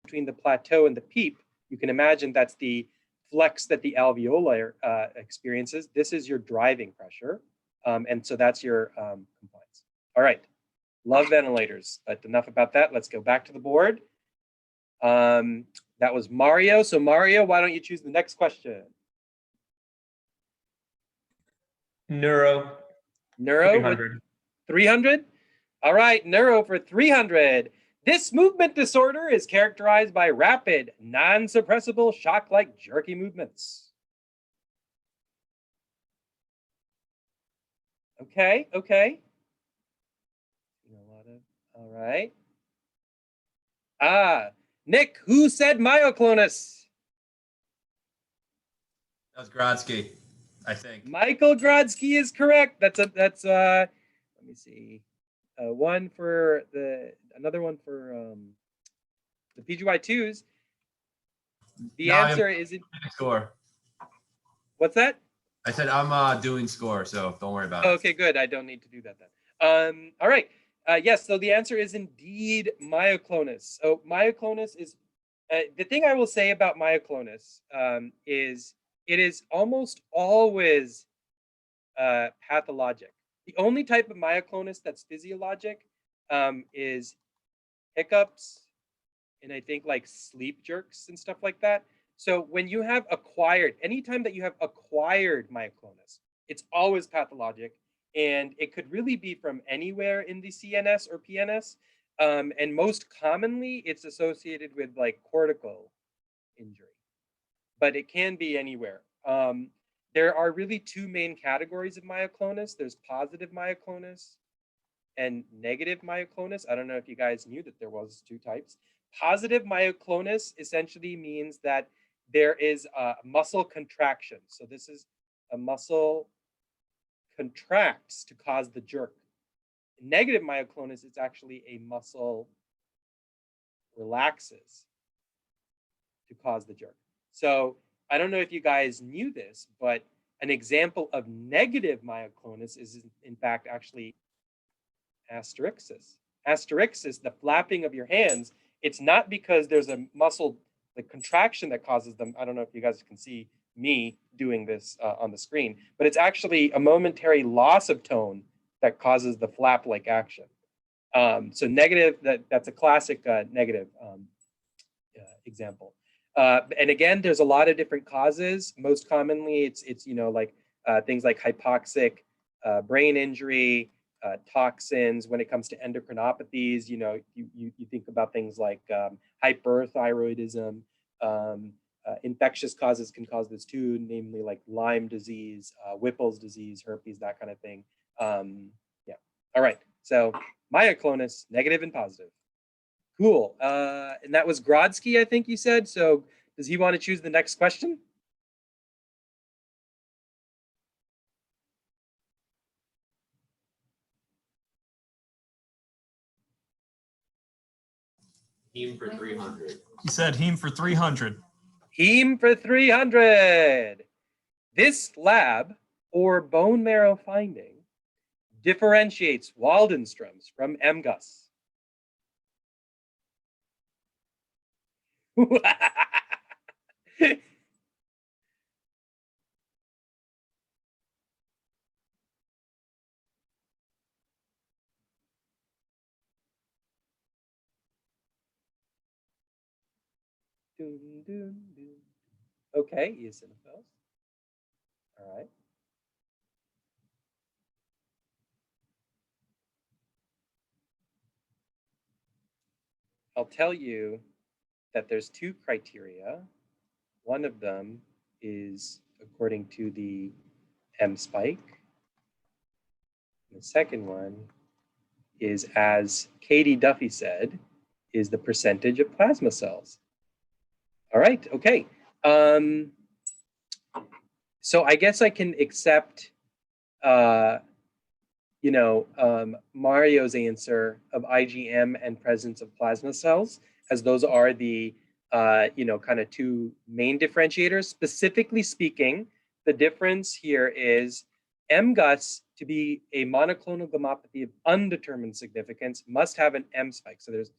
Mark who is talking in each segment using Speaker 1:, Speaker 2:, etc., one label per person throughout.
Speaker 1: between the plateau and the PEEP, you can imagine that's the flex that the alveolar experiences. This is your driving pressure. And so that's your compliance. All right, love ventilators, but enough about that. Let's go back to the board. That was Mario. So Mario, why don't you choose the next question?
Speaker 2: Neuro.
Speaker 1: 300. 300? All right, neuro for 300. This movement disorder is characterized by rapid, non-suppressible, shock-like jerky movements. Okay. All right. Nick, who said myoclonus?
Speaker 3: That was Grodsky, I think.
Speaker 1: Michael Grodsky is correct. That's let me see. One for another one for the PGY2s. The answer is
Speaker 3: score.
Speaker 1: What's that?
Speaker 3: I said I'm doing score, so don't worry about it.
Speaker 1: Okay, good. I don't need to do that then. All right. Yes, so the answer is indeed myoclonus. So myoclonus is, the thing I will say about myoclonus is it is almost always pathologic. The only type of myoclonus that's physiologic is hiccups and I think like sleep jerks and stuff like that. So when you have acquired, anytime that you have acquired myoclonus, it's always pathologic. And it could really be from anywhere in the CNS or PNS. And most commonly, it's associated with like cortical injury, but it can be anywhere. There are really two main categories of myoclonus. There's positive myoclonus and negative myoclonus. I don't know if you guys knew that there was two types. Positive myoclonus essentially means that there is a muscle contraction. So this is a muscle contracts to cause the jerk. In negative myoclonus, it's actually a muscle relaxes to cause the jerk. So I don't know if you guys knew this, but an example of negative myoclonus is in fact actually asterixis. Asterixis, the flapping of your hands, it's not because there's a muscle, the contraction that causes them. I don't know if you guys can see me doing this on the screen, but it's actually a momentary loss of tone that causes the flap-like action. So negative, that's a classic negative example. And again, there's a lot of different causes. Most commonly, it's you know, like things like hypoxic brain injury, toxins. When it comes to endocrinopathies, you know, you think about things like hyperthyroidism. Infectious causes can cause this too, namely like Lyme disease, Whipple's disease, herpes, that kind of thing. Yeah. All right. So myoclonus, negative and positive. Cool. And that was Grodsky, I think you said. So does he want to choose the next question?
Speaker 3: Heme for 300.
Speaker 2: He said heme for 300.
Speaker 1: Heme for 300. This lab or bone marrow finding differentiates Waldenström's from MGUS. Okay, eosinophils. All right. I'll tell you that there's two criteria. One of them is according to the M spike. The second one is, as Katie Duffy said, is the percentage of plasma cells. All right, okay. So I guess I can accept, you know, Mario's answer of IgM and presence of plasma cells, as those are the, you know, kind of two main differentiators. Specifically speaking, the difference here is MGUS, to be a monoclonal gammopathy of undetermined significance, must have an M spike. So there's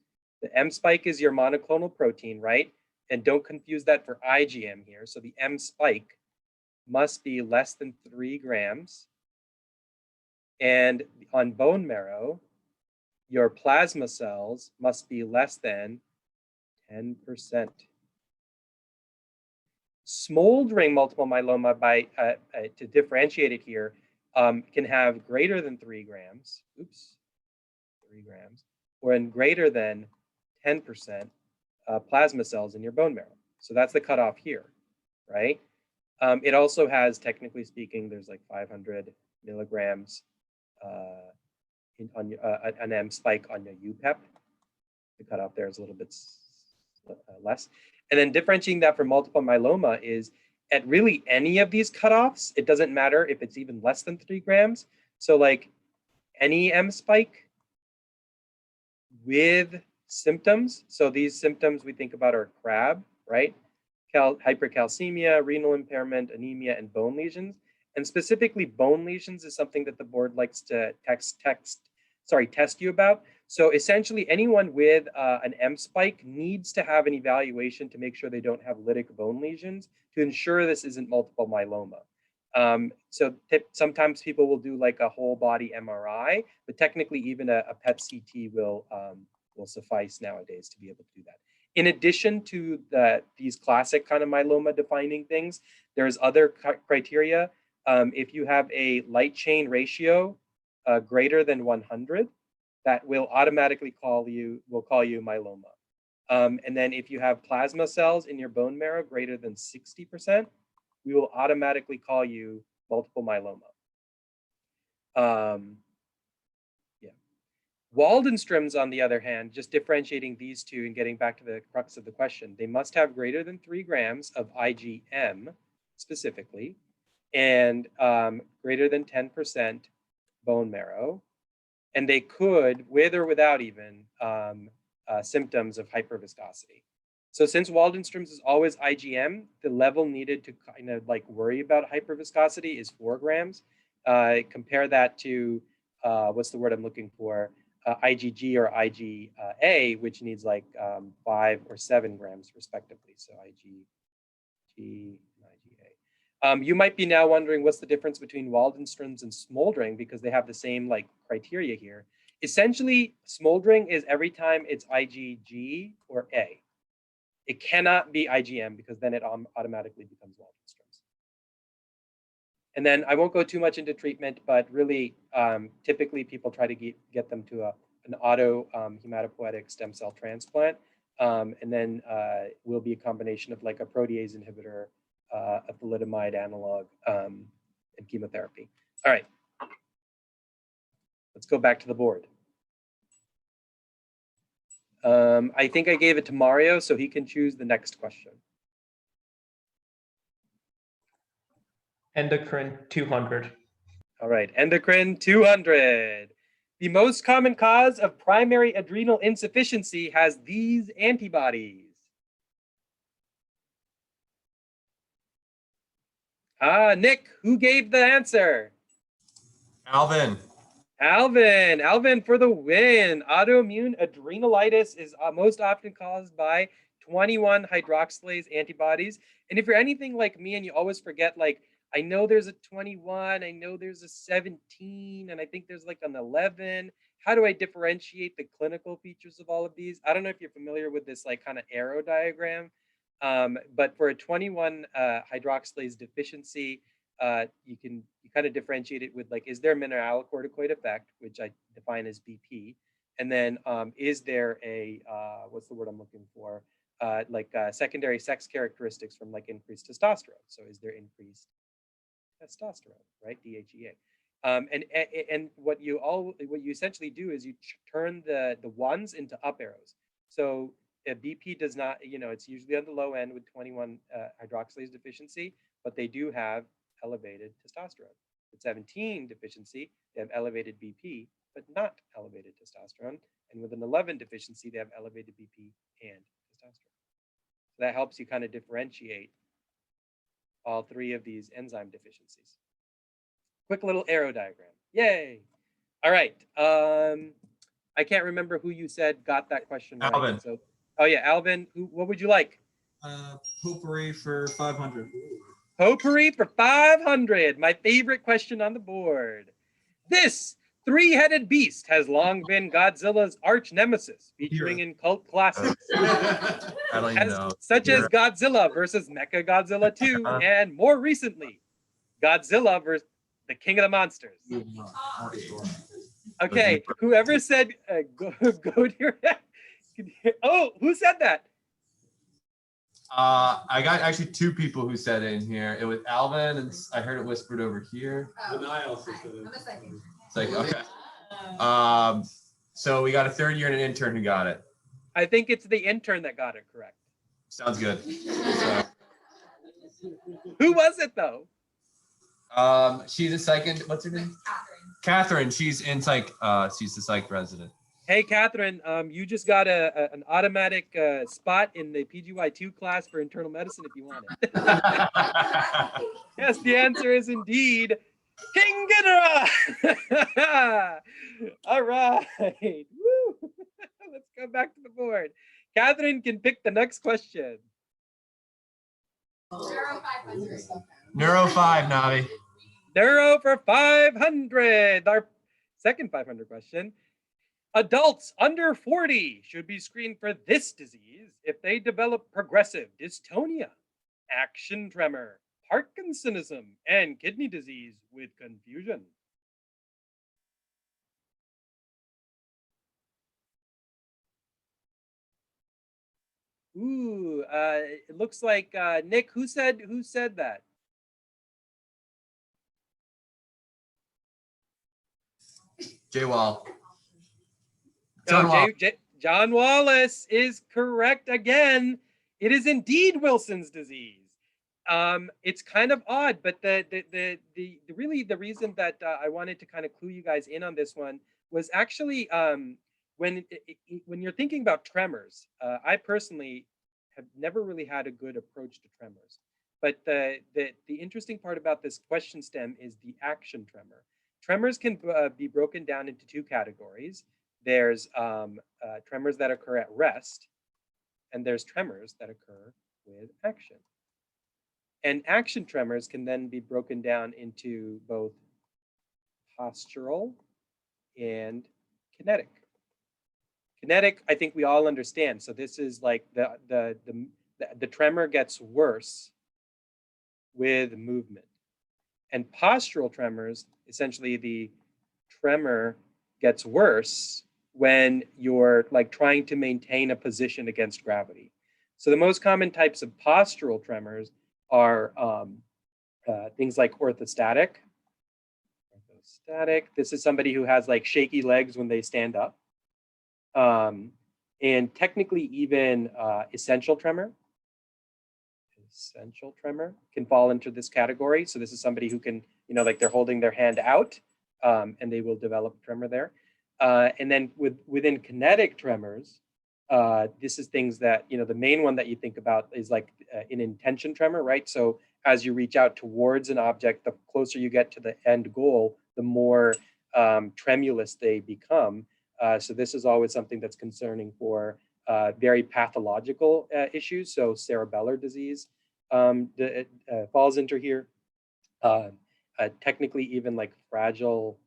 Speaker 1: The M spike is your monoclonal protein, right? And don't confuse that for IgM here. So the M spike must be less than 3 grams. And on bone marrow, your plasma cells must be less than 10%. Smoldering multiple myeloma, by to differentiate it here, can have greater than 3 grams. Oops, 3 grams, or in greater than 10% plasma cells in your bone marrow. So that's the cutoff here, right? It also has, technically speaking, there's like 500 milligrams on an M spike on your UPEP. The cutoff there is a little bit less. And then differentiating that from multiple myeloma is at really any of these cutoffs, it doesn't matter if it's even less than 3 grams. So like any M spike with symptoms. So these symptoms we think about are CRAB, right? Hypercalcemia, renal impairment, anemia, and bone lesions. And specifically bone lesions is something that the board likes to test you about. So essentially anyone with an M spike needs to have an evaluation to make sure they don't have lytic bone lesions to ensure this isn't multiple myeloma. So sometimes people will do like a whole body MRI, but technically even a PET CT will suffice nowadays to be able to do that. In addition to these classic kind of myeloma defining things, there's other criteria. If you have a light chain ratio greater than 100, that will automatically call you myeloma. And then if you have plasma cells in your bone marrow greater than 60%, we will automatically call you multiple myeloma. Waldenström's, on the other hand, just differentiating these two and getting back to the crux of the question, they must have greater than 3 grams of IgM specifically, and greater than 10% bone marrow. And they could, with or without even, symptoms of hyperviscosity. So since Waldenström's is always IgM, the level needed to kind of like worry about hyperviscosity is 4 grams. Compare that to, what's the word I'm looking for? IgG or IgA, which needs like 5 or 7 grams respectively. So IgG and IgA. You might be now wondering what's the difference between Waldenström's and smoldering, because they have the same like criteria here. Essentially, smoldering is every time it's IgG or A. It cannot be IgM because then it automatically becomes Waldenström's. And then I won't go too much into treatment, but really, typically people try to get them to an auto hematopoietic stem cell transplant. And then will be a combination of like a protease inhibitor, a thalidomide analog, and chemotherapy. All right, let's go back to the board. I think I gave it to Mario, so he can choose the next question.
Speaker 2: Endocrine 200.
Speaker 1: All right, endocrine 200. The most common cause of primary adrenal insufficiency has these antibodies. Nick, who gave the answer?
Speaker 3: Alvin.
Speaker 1: Alvin for the win. Autoimmune adrenalitis is most often caused by 21 hydroxylase antibodies. And if you're anything like me and you always forget, like, I know there's a 21, I know there's a 17, and I think there's like an 11. How do I differentiate the clinical features of all of these? I don't know if you're familiar with this like kind of arrow diagram, but for a 21 hydroxylase deficiency, you kind of differentiate it with like, is there a mineralocorticoid effect, which I define as BP, and then is there a what's the word I'm looking for? Secondary sex characteristics from like increased testosterone. So is there increased testosterone, right? DHEA. And what you essentially do is you turn the ones into up arrows. So BP does not, it's usually on the low end with 21 hydroxylase deficiency, but they do have elevated testosterone. With 17 deficiency, they have elevated BP, but not elevated testosterone. And with an 11 deficiency, they have elevated BP and testosterone. So that helps you kind of differentiate all 3 of these enzyme deficiencies. Quick little arrow diagram. Yay. All right. I I can't remember who you said got that question right.
Speaker 3: Alvin.
Speaker 1: So, oh yeah, Alvin. What would you like?
Speaker 4: Potpourri for 500.
Speaker 1: Potpourri for 500. My favorite question on the board. This three-headed beast has long been Godzilla's arch nemesis, featuring in cult classics
Speaker 3: I don't even know.
Speaker 1: such as Godzilla versus Mechagodzilla 2, and more recently, Godzilla versus the King of the Monsters. Okay, whoever said go to your oh, who said that?
Speaker 3: I got actually two people who said it in here. It was Alvin, and I heard it whispered over here.
Speaker 4: And I also said it.
Speaker 3: It's like, okay. So we got a third year and an intern who got it.
Speaker 1: I think it's the intern that got it correct.
Speaker 3: Sounds good. So,
Speaker 1: Who was it though?
Speaker 3: she's a second. What's her name? Catherine. She's in psych. She's the psych resident.
Speaker 1: Hey, Catherine, you just got an automatic spot in the PGY2 class for internal medicine if you want it. Yes, the answer is indeed King Ghidorah. All right. Woo. Let's go back to the board. Catherine can pick the next question.
Speaker 3: Neuro 5, Navi.
Speaker 1: Neuro for 500. Our second 500 question. Adults under 40 should be screened for this disease if they develop progressive dystonia, action tremor, Parkinsonism, and kidney disease with confusion. Ooh, it looks like Nick. Who said that?
Speaker 3: J Wall.
Speaker 1: John Wallace is correct again. It is indeed Wilson's disease. It's kind of odd, but the reason that I wanted to kind of clue you guys in on this one was actually when you're thinking about tremors. I personally have never really had a good approach to tremors, but the interesting part about this question stem is the action tremor. Tremors can be broken down into two categories. There's tremors that occur at rest, and there's tremors that occur with action. And action tremors can then be broken down into both postural and kinetic. Kinetic, I think we all understand. So this is like the tremor gets worse with movement. And postural tremors, essentially the tremor gets worse when you're like trying to maintain a position against gravity. So the most common types of postural tremors are things like orthostatic. This is somebody who has like shaky legs when they stand up. And technically even essential tremor. Essential tremor can fall into this category. So this is somebody who can, like they're holding their hand out and they will develop tremor there. And then within kinetic tremors, this is things that, the main one that you think about is like an intention tremor, right? So as you reach out towards an object, the closer you get to the end goal, the more tremulous they become. So this is always something that's concerning for very pathological issues. So cerebellar disease falls into here. Technically even like fragile,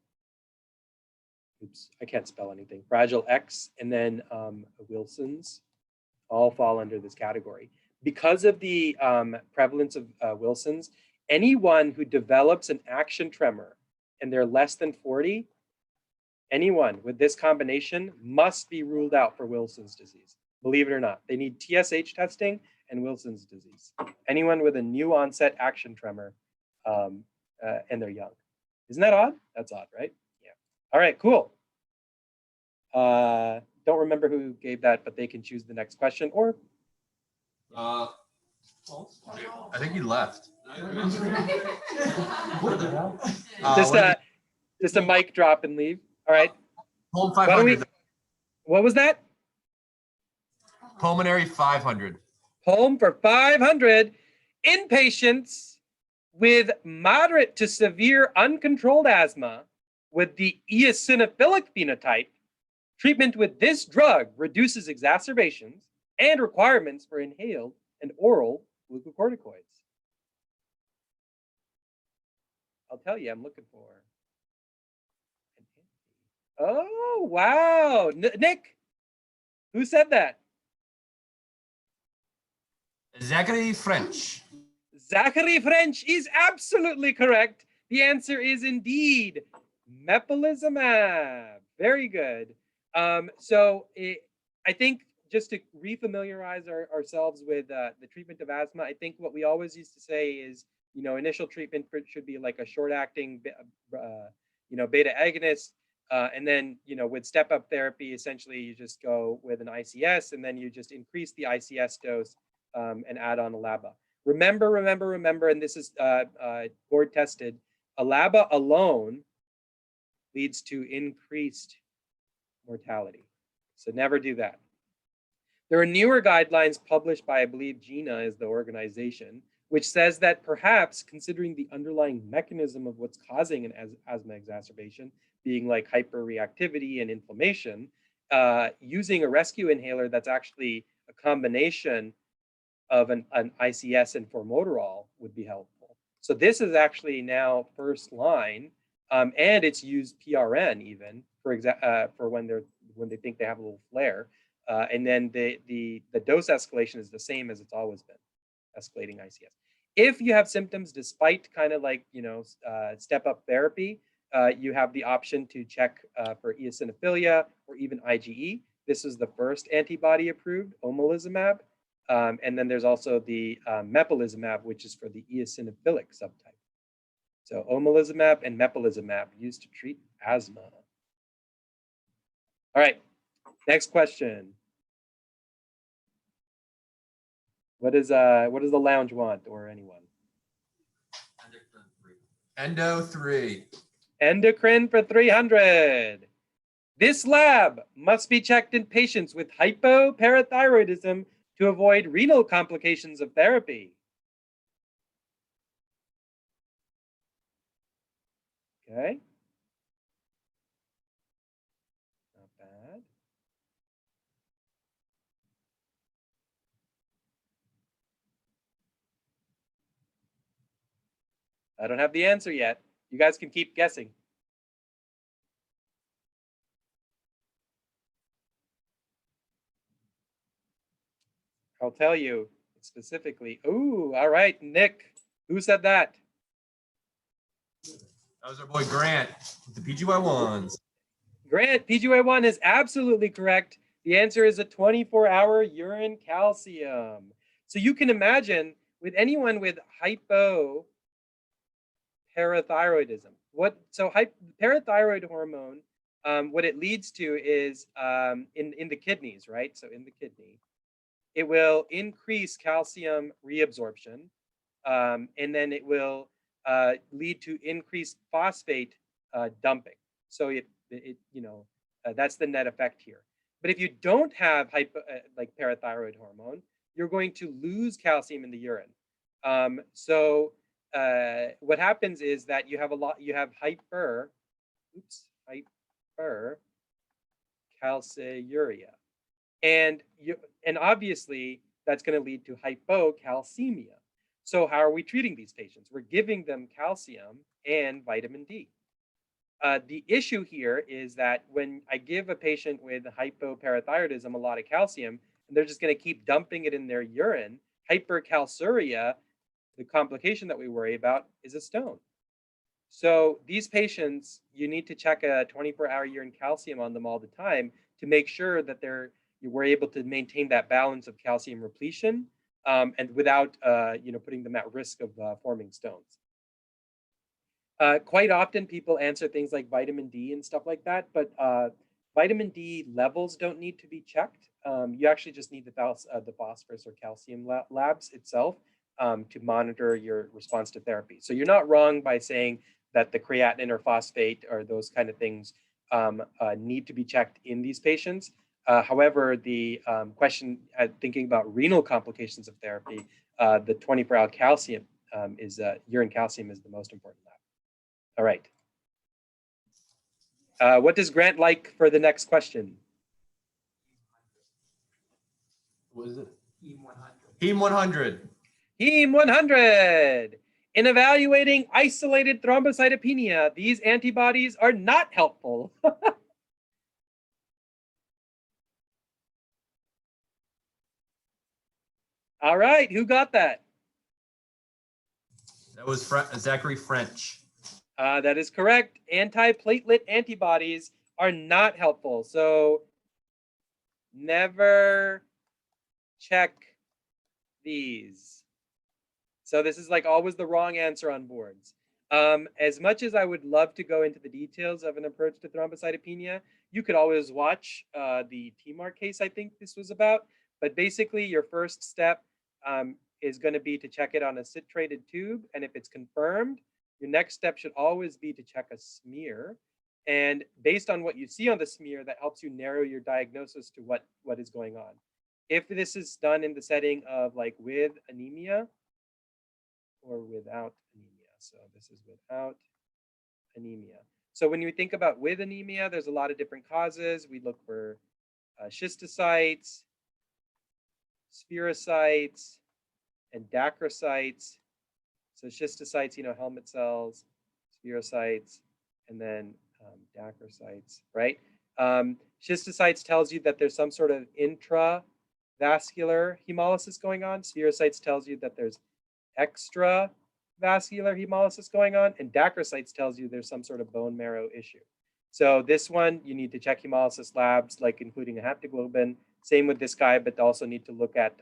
Speaker 1: I can't spell anything. Fragile X and then Wilson's all fall under this category. Because of the prevalence of Wilson's, anyone who develops an action tremor and they're less than 40, anyone with this combination must be ruled out for Wilson's disease. Believe it or not, they need TSH testing and Wilson's disease. Anyone with a new onset action tremor and they're young. Isn't that odd? That's odd, right? All right, cool. Don't remember who gave that, but they can choose the next question or.
Speaker 3: I think he left.
Speaker 4: What the hell?
Speaker 1: Just a mic drop and leave. All right.
Speaker 3: Home 500.
Speaker 1: What was that?
Speaker 3: Pulmonary 500.
Speaker 1: Home for 500. Inpatients with moderate to severe uncontrolled asthma with the eosinophilic phenotype Treatment with this drug reduces exacerbations and requirements for inhaled and oral glucocorticoids. I'll tell you, I'm looking for. Oh, wow. Nick, who said that?
Speaker 3: Zachary French.
Speaker 1: Zachary French is absolutely correct. The answer is indeed mepolizumab. Very good. I think just to refamiliarize ourselves with the treatment of asthma, I think what we always used to say is, initial treatment should be like a short-acting, beta agonist. And then, with step-up therapy, essentially you just go with an ICS, and then you just increase the ICS dose and add on a LABA. Remember, and this is board tested, a LABA alone leads to increased mortality. So never do that. There are newer guidelines published by, I believe, GINA is the organization, which says that perhaps considering the underlying mechanism of what's causing an asthma exacerbation, being like hyperreactivity and inflammation, using a rescue inhaler that's actually a combination of an ICS and formoterol would be helpful. So this is actually now first line, and it's used PRN even for when they think they have a little flare, and then the dose escalation is the same as it's always been, escalating ICS. If you have symptoms despite kind of like step up therapy, you have the option to check for eosinophilia or even IgE. This is the first antibody approved, omalizumab. And then there's also the mepolizumab, which is for the eosinophilic subtype. So omalizumab and mepolizumab used to treat asthma. All right, next question. What does the lounge want, or anyone?
Speaker 3: Endo 3.
Speaker 1: Endocrine for 300. This lab must be checked in patients with hypoparathyroidism to avoid renal complications of therapy. Okay. Not bad. I don't have the answer yet. You guys can keep guessing. I'll tell you specifically. Ooh, all right, Nick. Who said that?
Speaker 3: That was our boy Grant with the PGY1s.
Speaker 1: Grant, PGY1 is absolutely correct. The answer is a 24-hour urine calcium. So you can imagine with anyone with hypoparathyroidism, parathyroid hormone, what it leads to is in the kidneys, right? So in the kidney, it will increase calcium reabsorption, and then it will lead to increased phosphate dumping. So that's the net effect here. But if you don't have parathyroid hormone, you're going to lose calcium in the urine. What happens is that you have hypercalciuria. And obviously that's going to lead to hypocalcemia. So how are we treating these patients? We're giving them calcium and vitamin D. The issue here is that when I give a patient with hypoparathyroidism a lot of calcium, and they're just going to keep dumping it in their urine, hypercalciuria, the complication that we worry about, is a stone. So these patients, you need to check a 24-hour urine calcium on them all the time to make sure that we're able to maintain that balance of calcium repletion and without putting them at risk of forming stones. Quite often people answer things like vitamin D and stuff like that, but vitamin D levels don't need to be checked. You actually just need the phosphorus or calcium labs itself to monitor your response to therapy. So you're not wrong by saying that the creatinine or phosphate or those kind of things need to be checked in these patients. However, the question thinking about renal complications of therapy, the 24-hour calcium urine calcium is the most important lab. All right. What does Grant like for the next question?
Speaker 3: What is it? Heme 100.
Speaker 1: Heme 100. In evaluating isolated thrombocytopenia, these antibodies are not helpful. All right, who got that?
Speaker 3: That was Zachary French.
Speaker 1: That is correct. Anti-platelet antibodies are not helpful. So never check these. So this is like always the wrong answer on boards. As much as I would love to go into the details of an approach to thrombocytopenia, you could always watch the TMAR case I think this was about. But basically, your first step is going to be to check it on a citrated tube. And if it's confirmed, your next step should always be to check a smear. And based on what you see on the smear, that helps you narrow your diagnosis to what is going on. If this is done in the setting of like with anemia or without anemia. So this is without anemia. So when you think about with anemia, there's a lot of different causes. We look for schistocytes, spherocytes, and dacrocytes. So schistocytes, helmet cells, spherocytes, and then dacrocytes, right? Schistocytes tells you that there's some sort of intravascular hemolysis going on. Spherocytes tells you that there's extravascular hemolysis going on, and dacrocytes tells you there's some sort of bone marrow issue. So this one, you need to check hemolysis labs, like including a haptoglobin. Same with this guy, but also need to look at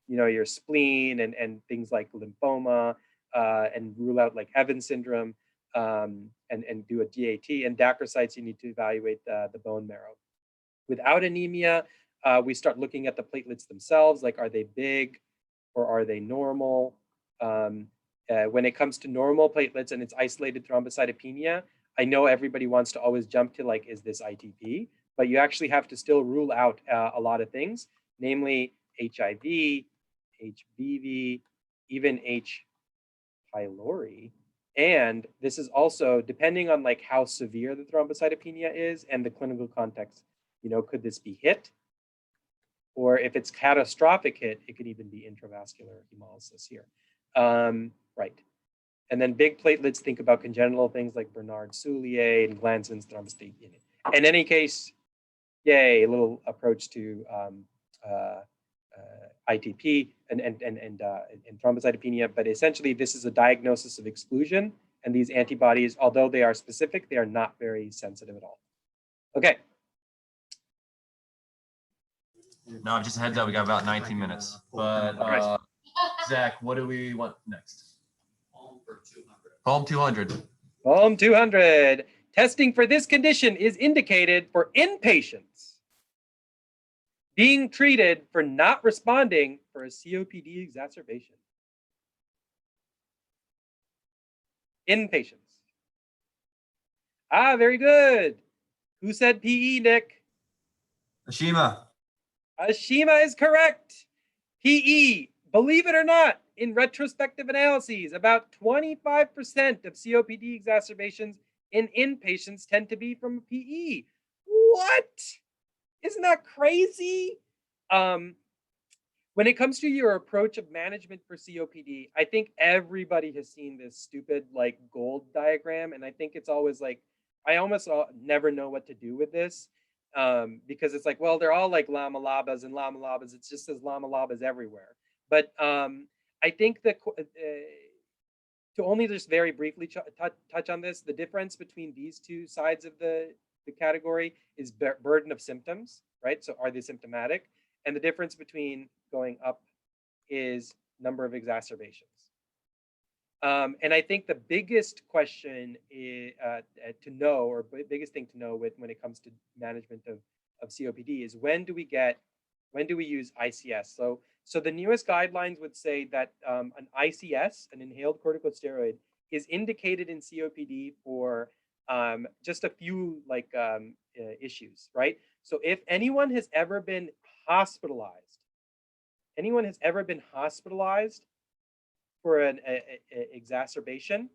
Speaker 1: your spleen and things like lymphoma, and rule out like Evans syndrome, and do a DAT. And dacrocytes, you need to evaluate the bone marrow. Without anemia, we start looking at the platelets themselves, like are they big or are they normal? When it comes to normal platelets and it's isolated thrombocytopenia, I know everybody wants to always jump to like, is this ITP? But you actually have to still rule out a lot of things, namely HIV, HBV, even H. pylori. And this is also depending on like how severe the thrombocytopenia is and the clinical context. Could this be HIT? Or if it's catastrophic HIT, it could even be intravascular hemolysis here. Right. And then big platelets, think about congenital things like Bernard-Soulier and Glanzmann's thrombocytopenia. In any case, yay, a little approach to ITP and thrombocytopenia, but essentially this is a diagnosis of exclusion, and these antibodies, although they are specific, they are not very sensitive at all. Okay.
Speaker 3: No, just a heads up, we got about 19 minutes. But Zach, what do we want next? Home 200.
Speaker 1: Home 200. Testing for this condition is indicated for inpatients being treated for not responding for a COPD exacerbation. Inpatients. Very good. Who said PE, Nick?
Speaker 4: Ashima.
Speaker 1: Ashima is correct. PE, believe it or not, in retrospective analyses, about 25% of COPD exacerbations in inpatients tend to be from PE. What? Isn't that crazy? When it comes to your approach of management for COPD, I think everybody has seen this stupid like gold diagram. And I think it's always like, I almost never know what to do with this. Because it's like, well, they're all like Lama Labas and Lama Labas. It's just says Lama Labas everywhere. But I think that to only just very briefly touch on this, the difference between these two sides of the category is burden of symptoms, right? So are they symptomatic? And the difference between going up is number of exacerbations. And I think the biggest question is, to know, or biggest thing to know when it comes to management of COPD is when do we use ICS? So the newest guidelines would say that an ICS, an inhaled corticosteroid, is indicated in COPD for just a few issues, right? So if anyone has ever been hospitalized for an exacerbation,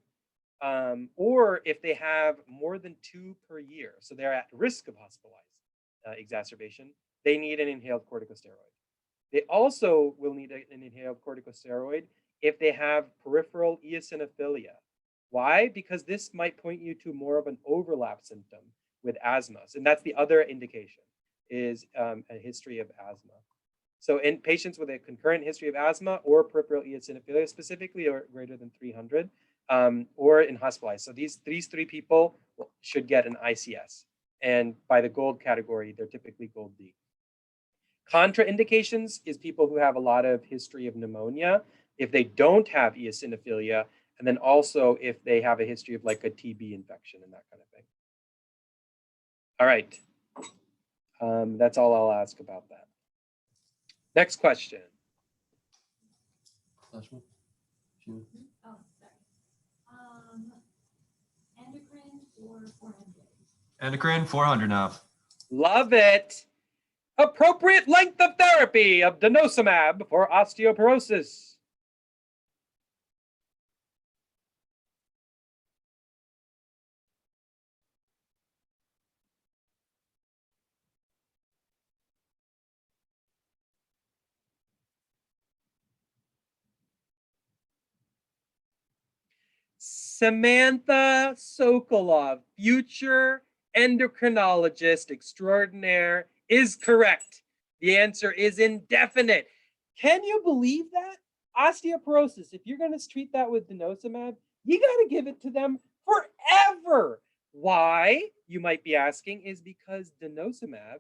Speaker 1: or if they have more than 2 per year, so they're at risk of hospitalized exacerbation, they need an inhaled corticosteroid. They also will need an inhaled corticosteroid if they have peripheral eosinophilia. Why? Because this might point you to more of an overlap symptom with asthma. And that's the other indication, is a history of asthma. So in patients with a concurrent history of asthma or peripheral eosinophilia specifically, or greater than 300, or in hospitalized. So these three people should get an ICS. And by the gold category, they're typically gold D. Contraindications is people who have a lot of history of pneumonia, if they don't have eosinophilia, and then also if they have a history of like a TB infection and that kind of thing. All right. That's all I'll ask about that. Next question.
Speaker 3: Last one.
Speaker 5: Oh, sorry. Endocrine or 400?
Speaker 4: Endocrine, 400 now.
Speaker 1: Love it. Appropriate length of therapy of denosumab for osteoporosis. Samantha Sokolov, future endocrinologist extraordinaire, is correct. The answer is indefinite. Can you believe that? Osteoporosis, if you're going to treat that with denosumab, you got to give it to them forever. Why, you might be asking, is because denosumab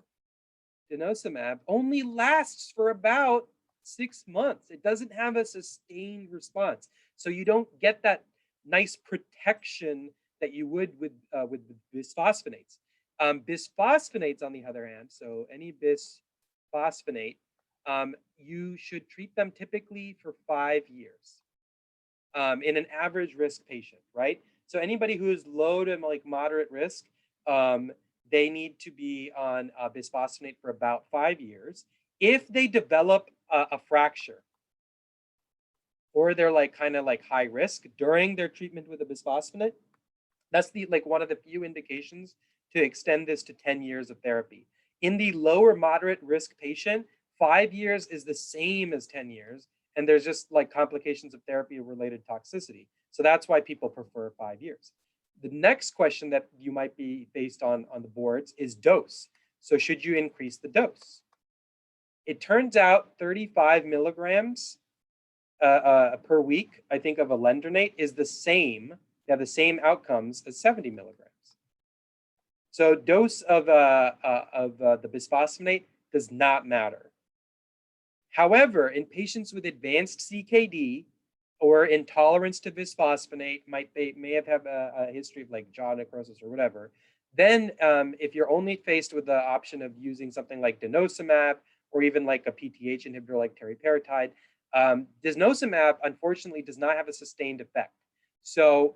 Speaker 1: only lasts for about 6 months. It doesn't have a sustained response. So you don't get that nice protection that you would with bisphosphonates. Bisphosphonates, on the other hand, so any bisphosphonate, you should treat them typically for 5 years in an average risk patient, right? So anybody who is low to like moderate risk, they need to be on bisphosphonate for about 5 years. If they develop a fracture, or they're like kind of like high risk during their treatment with a bisphosphonate, that's the like one of the few indications to extend this to 10 years of therapy. In the lower moderate risk patient, 5 years is the same as 10 years, and there's just like complications of therapy related toxicity. So that's why people prefer 5 years. The next question that you might be based on the boards is dose. So should you increase the dose? It turns out 35 milligrams per week, I think, of alendronate is the same. They have the same outcomes as 70 milligrams. So dose of the bisphosphonate does not matter. However, in patients with advanced CKD or intolerance to bisphosphonate, they may have a history of like jaw necrosis or whatever, then if you're only faced with the option of using something like denosumab or even like a PTH inhibitor like teriparatide, denosumab unfortunately does not have a sustained effect. So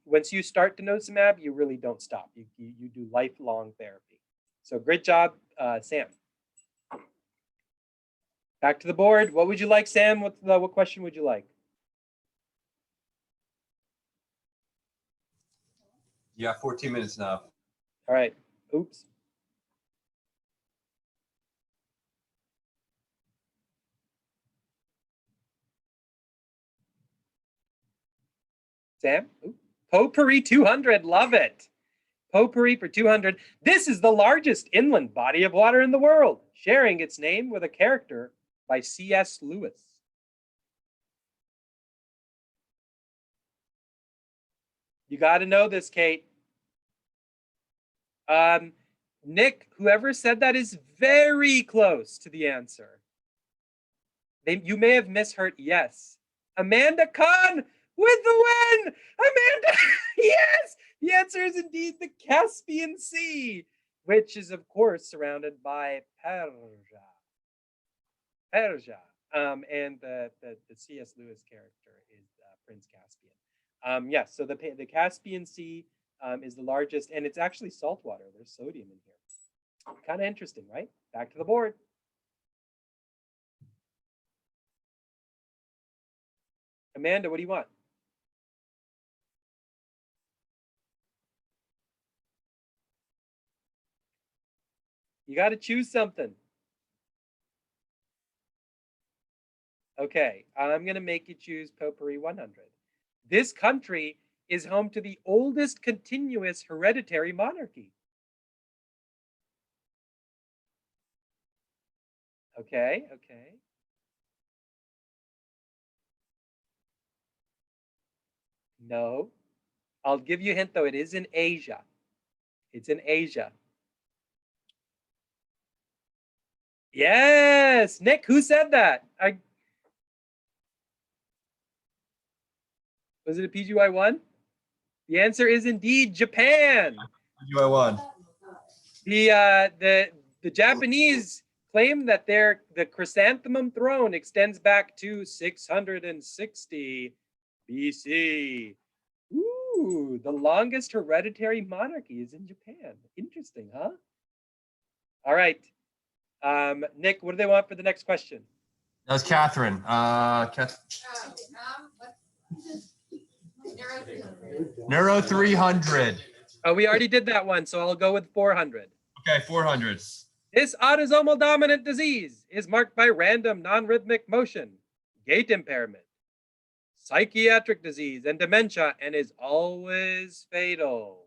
Speaker 1: once you start denosumab, you really don't stop. You do lifelong therapy. So great job, Sam. Back to the board. What would you like, Sam? What question would you like?
Speaker 4: You got 14 minutes now.
Speaker 1: All right. Oops. Sam? Ooh. Potpourri 200. Love it. Potpourri for 200. This is the largest inland body of water in the world, sharing its name with a character by C.S. Lewis. You got to know this, Kate. Nick, whoever said that is very close to the answer. You may have misheard. Yes. Amanda Kahn with the win. Amanda, yes. The answer is indeed the Caspian Sea, which is, of course, surrounded by Persia. And the C.S. Lewis character is Prince Caspian. Yes, so the Caspian Sea is the largest, and it's actually saltwater. There's sodium in here. Kind of interesting, right? Back to the board. Amanda, what do you want? You got to choose something. Okay, I'm going to make you choose Potpourri 100. This country is home to the oldest continuous hereditary monarchy. Okay, okay. No. I'll give you a hint, though. It is in Asia. It's in Asia. Yes, Nick, who said that? Was it a PGY1? The answer is indeed Japan.
Speaker 4: PGY1.
Speaker 1: The Japanese claim that the chrysanthemum throne extends back to 660 BC. Ooh, the longest hereditary monarchy is in Japan. Interesting, huh? All right. Nick, what do they want for the next question?
Speaker 3: That was Catherine. Neuro 300.
Speaker 1: Oh, we already did that one, so I'll go with 400.
Speaker 3: Okay, 400.
Speaker 1: This autosomal dominant disease is marked by random non-rhythmic motion, gait impairment, psychiatric disease, and dementia, and is always fatal.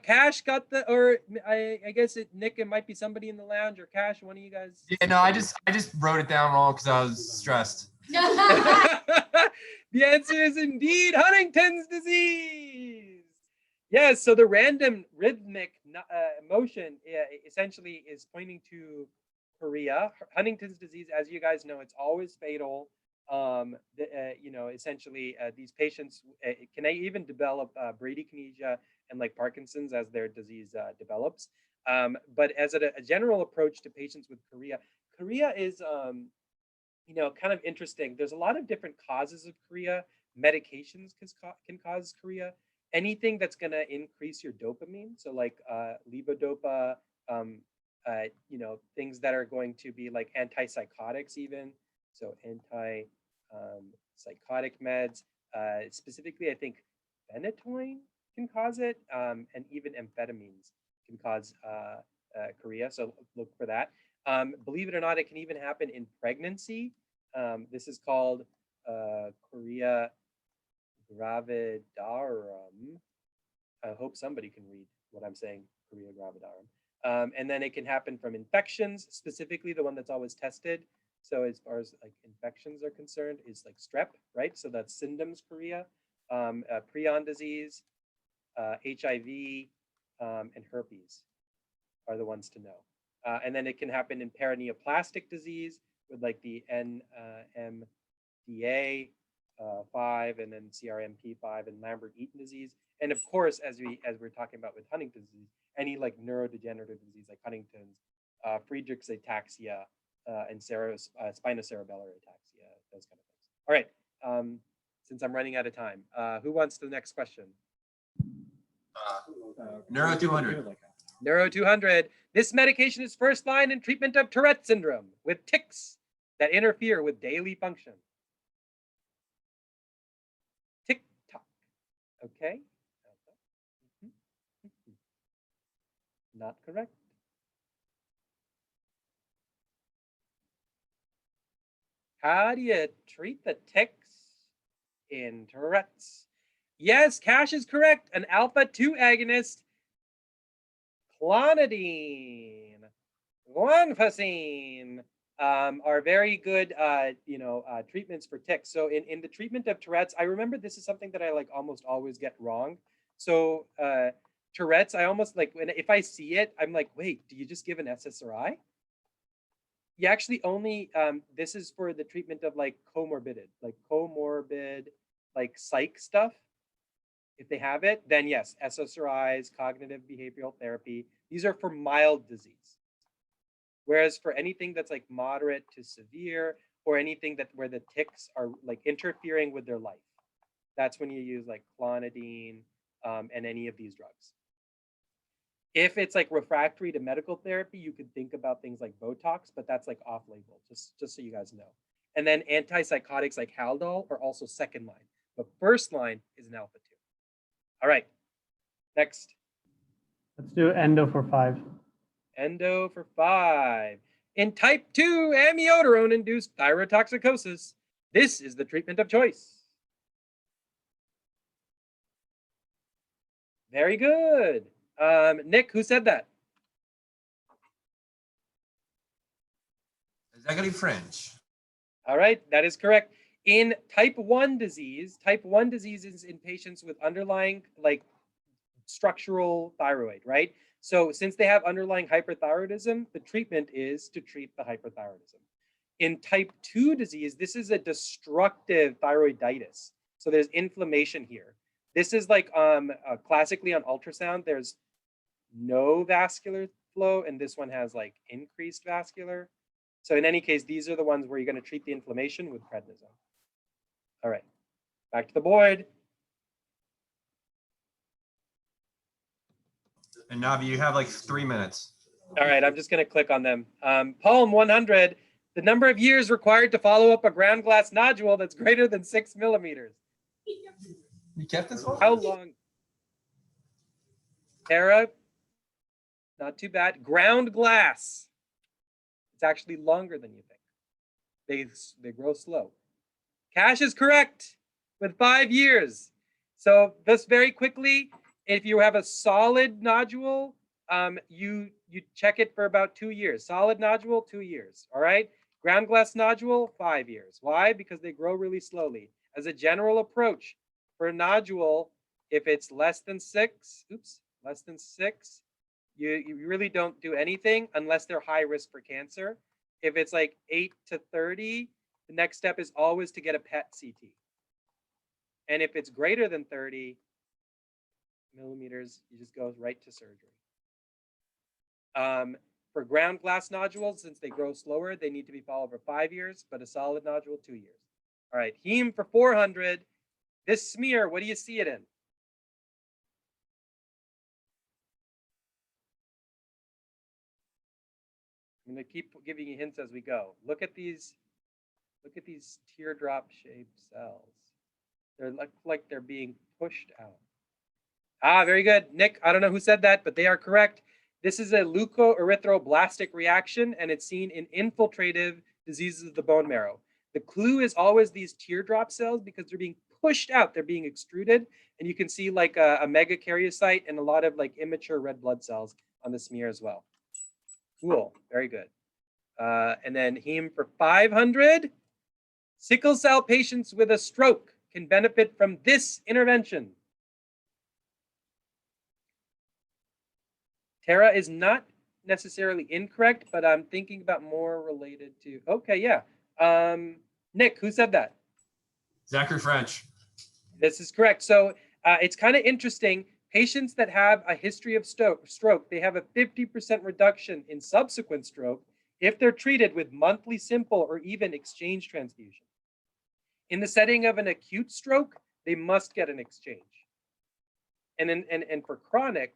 Speaker 1: Cash got the, or I guess Nick, it might be somebody in the lounge, or Cash, one of you guys.
Speaker 3: Yeah, no, I just wrote it down wrong because I was stressed.
Speaker 1: The answer is indeed Huntington's disease. Yes, so the random rhythmic motion essentially is pointing to chorea. Huntington's disease, as you guys know, it's always fatal. Essentially, these patients can even develop bradykinesia and like Parkinson's as their disease develops. But as a general approach to patients with chorea is kind of interesting. There's a lot of different causes of chorea. Medications can cause chorea. Anything that's going to increase your dopamine, so like levodopa, things that are going to be like antipsychotics even. So psychotic meds, specifically, I think phenytoin can cause it, and even amphetamines can cause chorea. So look for that. Believe it or not, it can even happen in pregnancy. This is called chorea gravidarum. I hope somebody can read what I'm saying, chorea gravidarum. And then it can happen from infections, specifically the one that's always tested. So as far as like infections are concerned, is like strep, right? So that's Syndham's chorea, prion disease, HIV, and herpes are the ones to know. And then it can happen in paraneoplastic disease with like the NMDA 5 and then CRMP5 and Lambert-Eaton disease. And of course, as we're talking about with Huntington's disease, any like neurodegenerative disease like Huntington's, Friedreich's ataxia, and spinocerebellar ataxia, those kind of things. All right. Since I'm running out of time, who wants the next question?
Speaker 4: Neuro 200.
Speaker 1: Neuro 200. This medication is first line in treatment of Tourette syndrome with tics that interfere with daily function. Tick tock. Okay. Not correct. How do you treat the tics in Tourette's? Yes, Cash is correct. An alpha-2 agonist, clonidine, guanfacine, are very good, treatments for tics. So in the treatment of Tourette's, I remember this is something that I like almost always get wrong. So Tourette's, I almost like if I see it, I'm like, wait, do you just give an SSRI? You actually only this is for the treatment of like comorbid, like psych stuff. If they have it, then yes, SSRIs, cognitive behavioral therapy. These are for mild disease. Whereas for anything that's like moderate to severe, or anything where the tics are like interfering with their life, that's when you use like clonidine and any of these drugs. If it's like refractory to medical therapy, you could think about things like Botox, but that's like off-label, just so you guys know. And then antipsychotics like Haldol are also second line, but first line is an alpha-2. All right, next.
Speaker 6: Let's do endo for 5.
Speaker 1: Endo for 5. In type 2 amiodarone-induced thyrotoxicosis, this is the treatment of choice. Very good. Nick, who said that?
Speaker 4: Zachary French.
Speaker 1: All right, that is correct. In type 1 disease is in patients with underlying like structural thyroid, right? So since they have underlying hyperthyroidism, the treatment is to treat the hyperthyroidism. In type 2 disease, this is a destructive thyroiditis. So there's inflammation here. This is like classically on ultrasound, there's no vascular flow, and this one has like increased vascular. So in any case, these are the ones where you're going to treat the inflammation with prednisone. All right, back to the board.
Speaker 4: And Navi, you have like 3 minutes.
Speaker 1: All right, I'm just going to click on them. Poem 100, the number of years required to follow up a ground glass nodule that's greater than 6 millimeters.
Speaker 4: You kept this one?
Speaker 1: How long? Tara, not too bad. Ground glass. It's actually longer than you think. They grow slow. Cash is correct with 5 years. So just very quickly, if you have a solid nodule, you check it for about 2 years. Solid nodule, 2 years. All right. Ground glass nodule, 5 years. Why? Because they grow really slowly. As a general approach for a nodule, if it's less than 6, you really don't do anything unless they're high risk for cancer. If it's like 8 to 30, the next step is always to get a PET CT. And if it's greater than 30 millimeters, you just go right to surgery. For ground glass nodules, since they grow slower, they need to be followed for 5 years, but a solid nodule, 2 years. All right, heme for 400. This smear, what do you see it in? I'm going to keep giving you hints as we go. Look at these teardrop-shaped cells. They look like they're being pushed out. Ah, very good. Nick, I don't know who said that, but they are correct. This is a leukoerythroblastic reaction, and it's seen in infiltrative diseases of the bone marrow. The clue is always these teardrop cells because they're being pushed out. They're being extruded, and you can see like a megakaryocyte and a lot of like immature red blood cells on the smear as well. Cool, very good. And then heme for 500. Sickle cell patients with a stroke can benefit from this intervention. Tara is not necessarily incorrect, but I'm thinking about more related to, okay, yeah. Nick, who said that?
Speaker 4: Zachary French.
Speaker 1: This is correct. So it's kind of interesting. Patients that have a history of stroke, they have a 50% reduction in subsequent stroke if they're treated with monthly simple or even exchange transfusion. In the setting of an acute stroke, they must get an exchange. And for chronic,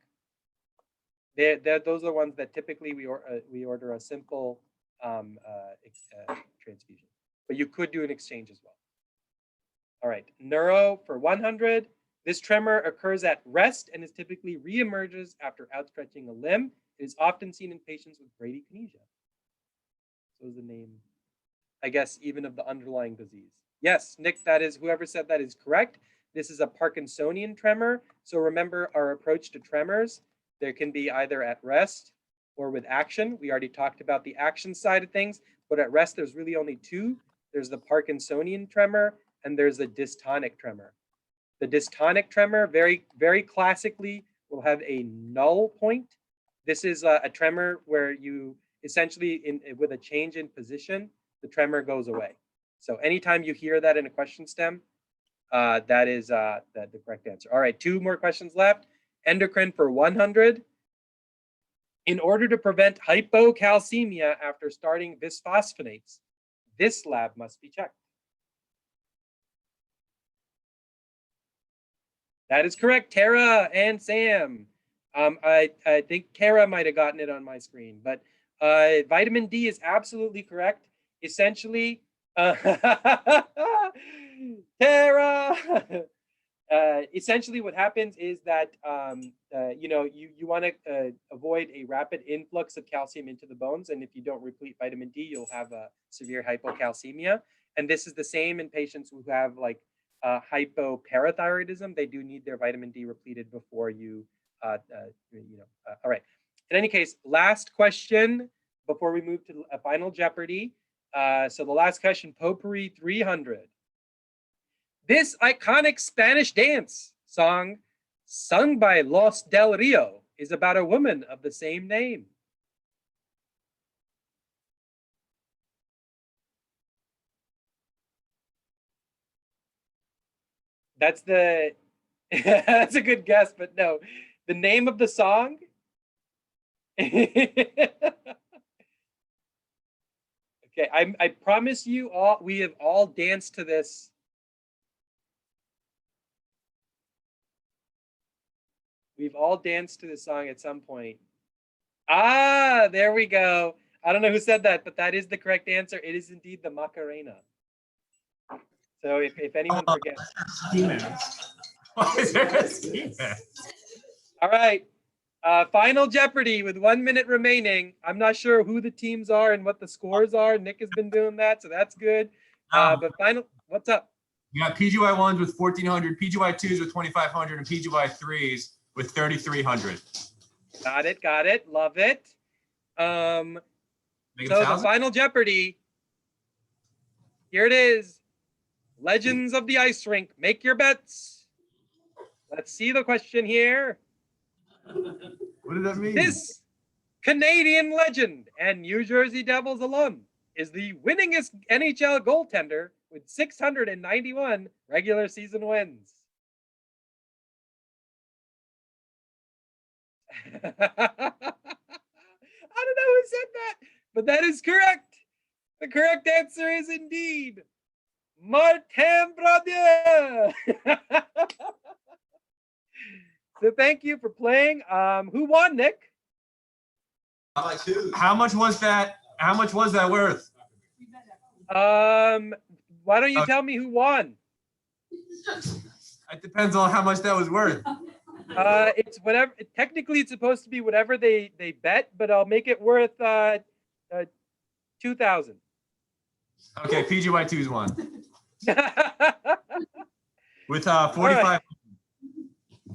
Speaker 1: those are the ones that typically we order a simple transfusion. But you could do an exchange as well. All right, neuro for 100. This tremor occurs at rest and is typically reemerges after outstretching a limb. It is often seen in patients with bradykinesia. So is the name, I guess, even of the underlying disease. Yes, Nick, that is, whoever said that is correct. This is a Parkinsonian tremor. So remember our approach to tremors. There can be either at rest or with action. We already talked about the action side of things, but at rest, there's really only two. There's the Parkinsonian tremor and there's the dystonic tremor. The dystonic tremor, very, very classically, will have a null point. This is a tremor where you essentially, with a change in position, the tremor goes away. So anytime you hear that in a question stem, that is the correct answer. All right, 2 more questions left. Endocrine for 100. In order to prevent hypocalcemia after starting bisphosphonates, this lab must be checked. That is correct, Tara and Sam. I think Tara might have gotten it on my screen, but vitamin D is absolutely correct. Essentially, Tara, essentially what happens is that you want to avoid a rapid influx of calcium into the bones, and if you don't replete vitamin D, you'll have a severe hypocalcemia. And this is the same in patients who have like hypoparathyroidism. They do need their vitamin D repleted before you all right. In any case, last question before we move to a final Jeopardy. So the last question, Potpourri 300. This iconic Spanish dance song sung by Los Del Rio is about a woman of the same name. That's the that's a good guess, but no. The name of the song? Okay, I promise you all, we have all danced to this. We've all danced to this song at some point. Ah, there we go. I don't know who said that, but that is the correct answer. It is indeed the Macarena. So if anyone forgets.
Speaker 4: Ski mask. Why is there a ski mask?
Speaker 1: All right. Final Jeopardy with 1 minute remaining. I'm not sure who the teams are and what the scores are. Nick has been doing that, so that's good. But final, what's up?
Speaker 4: You got PGY 1s with 1,400, PGY 2s with 2,500, and PGY 3s with 3,300.
Speaker 1: Got it. Love it. So the final Jeopardy. Here it is. Legends of the Ice Rink. Make your bets. Let's see the question here.
Speaker 4: What does that mean?
Speaker 1: This Canadian legend and New Jersey Devils alum is the winningest NHL goaltender with 691 regular season wins. I don't know who said that, but that is correct. The correct answer is indeed Martin Brodeur. So thank you for playing. Who won, Nick?
Speaker 4: How much was that? How much was that worth?
Speaker 1: Why don't you tell me who won?
Speaker 4: It depends on how much that was worth.
Speaker 1: It's whatever. Technically, it's supposed to be whatever they bet, but I'll make it worth 2,000.
Speaker 4: Okay, PGY 2's won with 45.
Speaker 1: Right.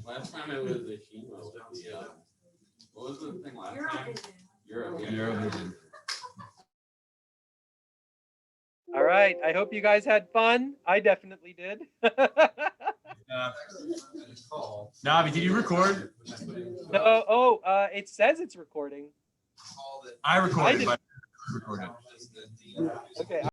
Speaker 6: Last time it was the chemo. What was the thing last time? Eurovision.
Speaker 1: All right. I hope you guys had fun. I definitely did.
Speaker 4: Navi, did you record?
Speaker 1: No. It says it's recording.
Speaker 4: I recorded.
Speaker 1: I
Speaker 4: but I recorded.
Speaker 1: Okay.